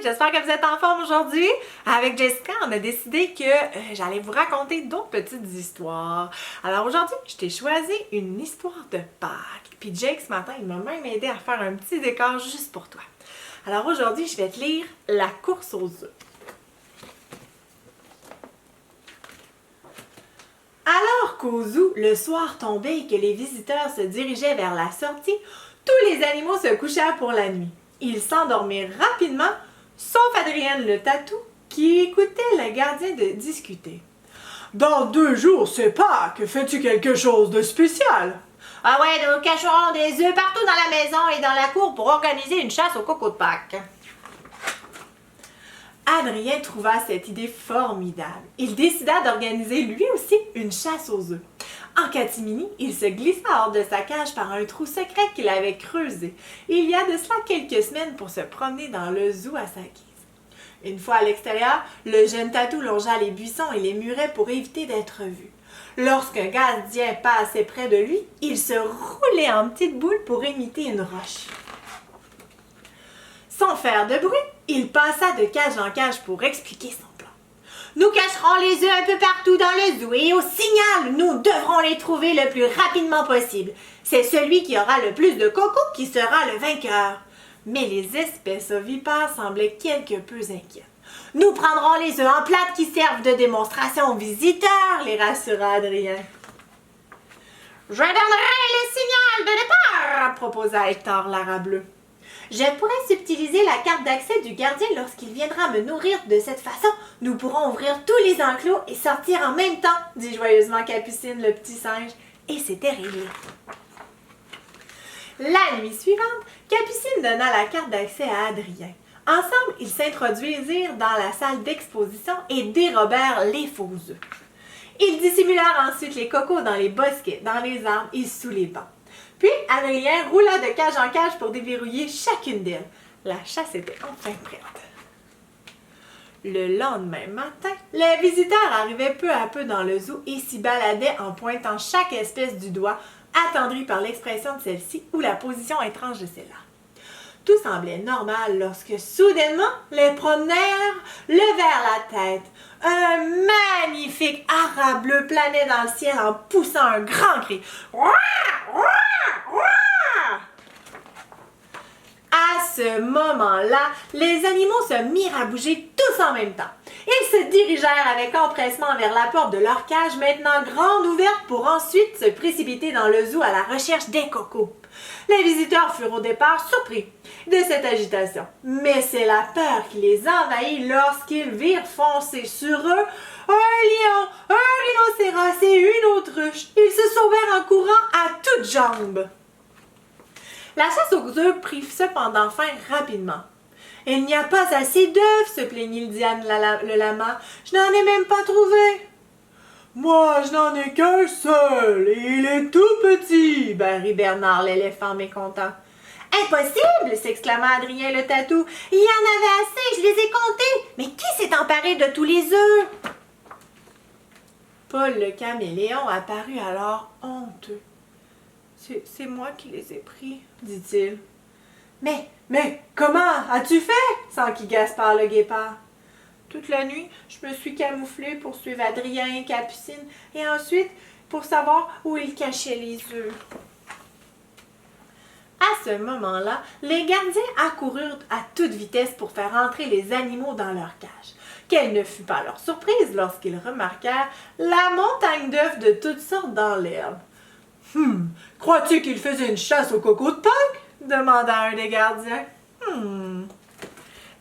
j'espère que vous êtes en forme aujourd'hui. Avec Jessica, on a décidé que j'allais vous raconter d'autres petites histoires. Alors aujourd'hui, je t'ai choisi une histoire de Pâques. Puis Jake, ce matin, il m'a même aidé à faire un petit décor juste pour toi. Alors aujourd'hui, je vais te lire La course aux œufs. Alors qu'au zoo, le soir tombait et que les visiteurs se dirigeaient vers la sortie, tous les animaux se couchèrent pour la nuit. Ils s'endormirent rapidement, sauf Adrienne le tatou, qui écoutait le gardien discuter. « Dans 2 jours, c'est Pâques, fais-tu quelque chose de spécial? »« Ah ouais, nous cacherons des œufs partout dans la maison et dans la cour pour organiser une chasse au coco de Pâques. » Adrien trouva cette idée formidable. Il décida d'organiser lui aussi une chasse aux œufs. En catimini, il se glissa hors de sa cage par un trou secret qu'il avait creusé. Il y a de cela quelques semaines pour se promener dans le zoo à sa guise. Une fois à l'extérieur, le jeune tatou longea les buissons et les murets pour éviter d'être vu. Lorsqu'un gardien passait près de lui, il se roulait en petites boules pour imiter une roche. Sans faire de bruit, il passa de cage en cage pour expliquer son plan. Nous cacherons les œufs un peu partout dans le zoo et au signal, nous devrons les trouver le plus rapidement possible. C'est celui qui aura le plus de coco qui sera le vainqueur. Mais les espèces ovipares semblaient quelque peu inquiètes. Nous prendrons les œufs en plate qui servent de démonstration aux visiteurs, les rassura Adrien. Je donnerai le signal de départ, proposa Hector l'arableu. Je pourrais subtiliser la carte d'accès du gardien lorsqu'il viendra me nourrir. De cette façon, nous pourrons ouvrir tous les enclos et sortir en même temps, dit joyeusement Capucine le petit singe, et c'était réglé. La nuit suivante, Capucine donna la carte d'accès à Adrien. Ensemble, ils s'introduisirent dans la salle d'exposition et dérobèrent les faux œufs. Ils dissimulèrent ensuite les cocos dans les bosquets, dans les arbres et sous les bancs. Puis, Adrien roula de cage en cage pour déverrouiller chacune d'elles. La chasse était enfin prête. Le lendemain matin, les visiteurs arrivaient peu à peu dans le zoo et s'y baladaient en pointant chaque espèce du doigt, attendris par l'expression de celle-ci ou la position étrange de celle-là. Tout semblait normal lorsque, soudainement, les promeneurs levèrent la tête. Un magnifique arabe bleu planait dans le ciel en poussant un grand cri. À ce moment-là, les animaux se mirent à bouger tous en même temps. Ils se dirigèrent avec empressement vers la porte de leur cage, maintenant grande ouverte, pour ensuite se précipiter dans le zoo à la recherche des cocos. Les visiteurs furent au départ surpris de cette agitation, mais c'est la peur qui les envahit lorsqu'ils virent foncer sur eux un lion, un rhinocéros et une autruche. Ils se sauvèrent en courant à toutes jambes. La chasse aux œufs prit cependant fin rapidement. « Il n'y a pas assez d'œufs, se plaignit Diane le lama. Je n'en ai même pas trouvé. »« Moi, je n'en ai qu'un seul, et il est tout petit, rit Bernard l'éléphant mécontent. »« Impossible, s'exclama Adrien le tatou. Il y en avait assez, je les ai comptés. Mais qui s'est emparé de tous les œufs? » Paul le caméléon apparut alors honteux. C'est moi qui les ai pris, dit-il. Mais, comment as-tu fait? S'enquit Gaspard le guépard. Toute la nuit, je me suis camouflé pour suivre Adrien et Capucine, et ensuite pour savoir où ils cachaient les œufs. À ce moment-là, les gardiens accoururent à toute vitesse pour faire entrer les animaux dans leur cage. Quelle ne fut pas leur surprise lorsqu'ils remarquèrent la montagne d'œufs de toutes sortes dans l'herbe. « Crois-tu qu'ils faisaient une chasse au coco de Pâques? » demanda un des gardiens.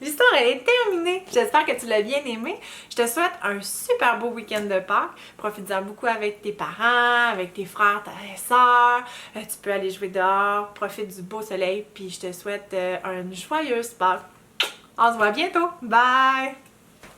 L'histoire, elle est terminée. J'espère que tu l'as bien aimée. Je te souhaite un super beau week-end de Pâques. Profite-en beaucoup avec tes parents, avec tes frères, tes sœurs. Tu peux aller jouer dehors. Profite du beau soleil. Puis je te souhaite une joyeuse Pâques. On se voit bientôt. Bye!